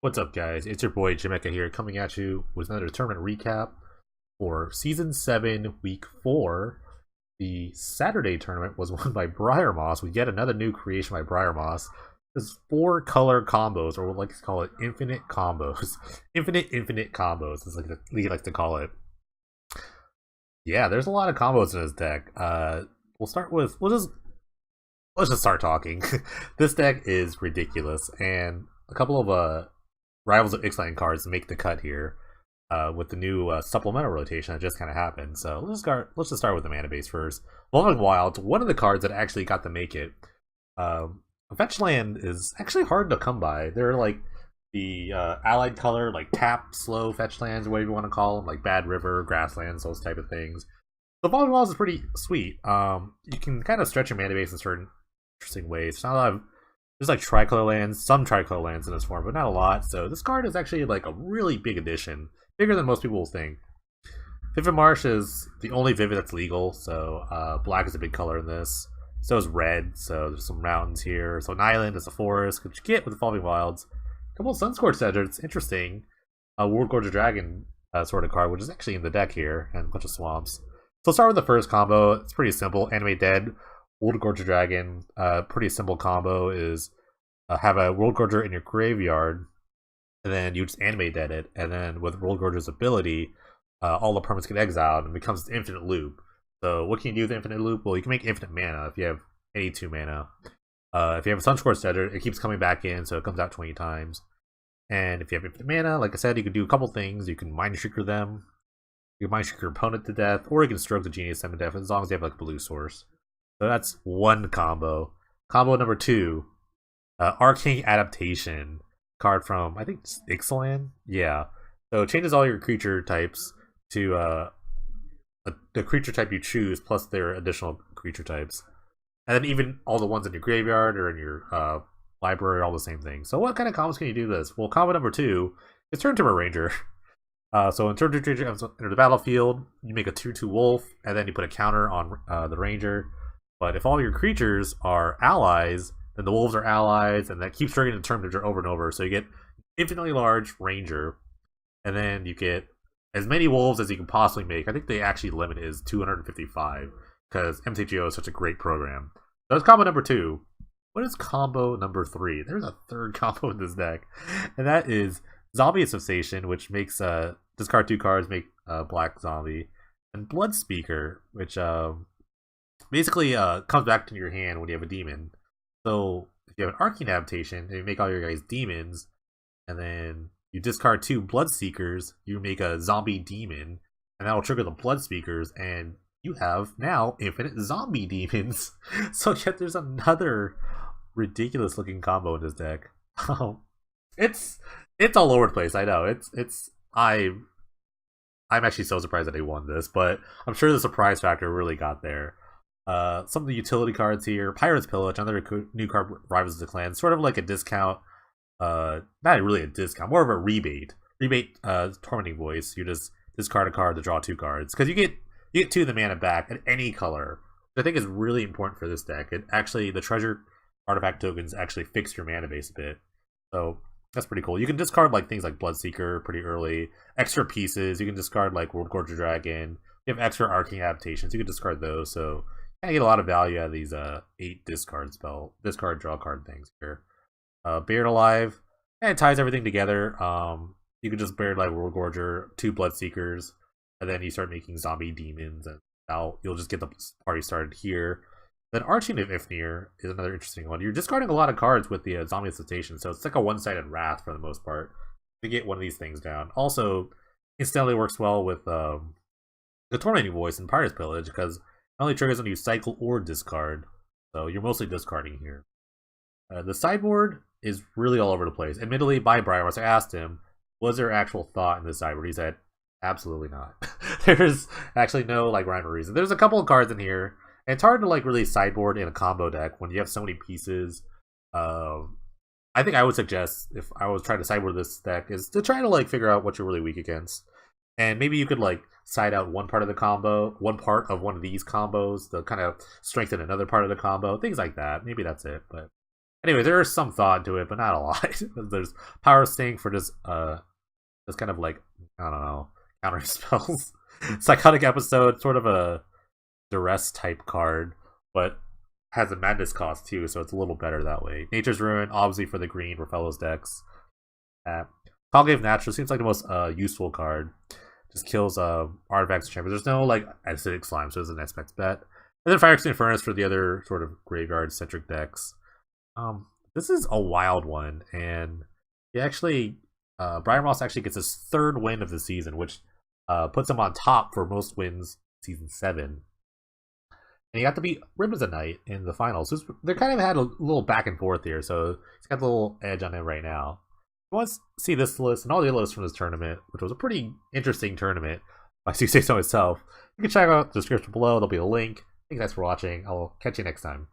What's up, guys? It's your boy Jamaica here, coming at you with another tournament recap for Season 7, Week 4. The Saturday tournament was won by Briar Moss with yet another new creation by Briar Moss. There's 4-color combos, or what we like to call it, infinite combos. Infinite combos is like the league likes to call it. Yeah, there's a lot of combos in this deck. We'll start with let's just start talking. This deck is ridiculous, and a couple of Rivals of Ixalan cards make the cut here with the new supplemental rotation that just kind of happened. So let's just start with the mana base first. Evolving Wilds, one of the cards that actually got to make it. Fetch land is actually hard to come by. They're like the allied color, like tap, slow fetch lands, or whatever you want to call them, like Bad River, Grasslands, those type of things. The Evolving Wilds is pretty sweet. You can kind of stretch your mana base in certain interesting ways. It's not a lot of There's like tricolor lands, some tricolor lands in this form, but not a lot. So this card is actually like a really big addition, bigger than most people will think. Vivid Marsh is the only Vivid that's legal, so black is a big color in this. So is red, so there's some mountains here. So an island is a forest, which you get with the Evolving Wilds. A couple of Sunscorched Deserts, interesting. World Gorger Dragon sort of card, which is actually in the deck here, and a bunch of swamps. So let's start with the first combo. It's pretty simple. Animate Dead, World Gorger Dragon. Pretty simple combo is have a World Gorger in your graveyard, and then you just Animate Dead it, and then with World Gorger's ability, all the permanents get exiled and becomes an infinite loop. So what can you do with infinite loop? Well, you can make infinite mana if you have any 2 mana. If you have a Sunscorched Desert, it keeps coming back in, so it comes out 20 times. And if you have infinite mana, like I said, you can do a couple things. You can Mind Shrieker them, you can Mind Shrieker your opponent to death, or you can Stroke the Genius them to death, as long as they have like a blue source. So that's one combo. Combo number 2, Arcane Adaptation. Card from, I think, Ixalan? Yeah. So it changes all your creature types to the creature type you choose, plus their additional creature types. And then even all the ones in your graveyard or in your library are all the same thing. So what kind of combos can you do this? Well, combo number 2 is turn to a ranger. So in turn to ranger, enter the battlefield, you make a 2/2 wolf, and then you put a counter on the ranger. But if all your creatures are allies, then the wolves are allies, and that keeps triggering the turn ranger over and over. So you get infinitely large ranger, and then you get as many wolves as you can possibly make. I think the actually limit is 255, because MTGO is such a great program. So that's combo number 2. What is combo number 3? There's a third combo in this deck, and that is Zombie Association, which makes discard 2 cards, make black zombie, and Blood Speaker, which basically comes back to your hand when you have a demon. So if you have an Arcane Adaptation, and you make all your guys demons, and then you discard 2 Blood Seekers, you make a zombie demon, and that will trigger the Blood Speakers, and you have now infinite zombie demons. So yet there's another ridiculous looking combo in this deck. it's all over the place. I know I'm actually so surprised that they won this, but I'm sure the surprise factor really got there. Some of the utility cards here: Pirate's Pillage, another new card, Rivals of the Clan, sort of like a discount. Not really a discount, more of a rebate. Tormenting Voice. You just discard a card to draw 2 cards, because you get 2 of the mana back at any color, which I think is really important for this deck. It actually, the treasure artifact tokens actually fix your mana base a bit, so that's pretty cool. You can discard like things like Bloodseeker pretty early, extra pieces. You can discard like World Gorger Dragon. You have extra Arcane Adaptations. You can discard those, so I get a lot of value out of these 8 discard draw card things here. Buried Alive, and it ties everything together. You can just Buried Alive World Gorger, 2 Bloodseekers, and then you start making zombie demons, and now you'll just get the party started here. Then Arching of Ifnir is another interesting one. You're discarding a lot of cards with the Zombie Association, so it's like a one-sided wrath for the most part to get one of these things down. Also, incidentally works well with the Tormenting Voice and Pirate's Pillage, because it only triggers when you cycle or discard, so you're mostly discarding here. The sideboard is really all over the place. Admittedly, by Briar Moss, I asked him, was there actual thought in the sideboard? He said, absolutely not. There's actually no like rhyme or reason. There's a couple of cards in here, and it's hard to like really sideboard in a combo deck when you have so many pieces. I think I would suggest, if I was trying to sideboard this deck, is to try to like figure out what you're really weak against, and maybe you could like side out one part of the combo, one part of one of these combos to kind of strengthen another part of the combo, things like that. Maybe that's it, but Anyway, there is some thought to it, but not a lot. There's Power Stink for just kind of like, I don't know, countering spells. Psychotic Episode, sort of a duress type card, but has a madness cost too, so it's a little better that way. Nature's Ruin, obviously for the green for Fellows decks. Conclave Natural seems like the most useful card. Just kills artifacts and champions. There's no like acidic slime, so it's an X-Specs bet. And then Fire Extinct Furnace for the other sort of graveyard centric decks. This is a wild one, and he actually Brian Ross actually gets his 3rd win of the season, which puts him on top for most wins season 7. And he got to beat Ribbons at Night in the finals. So they kind of had a little back and forth here, so he's got a little edge on him right now. If you want to see this list and all the other lists from this tournament, which was a pretty interesting tournament, if I do say so myself, you can check out the description below. There'll be a link. Thanks guys for watching. I'll catch you next time.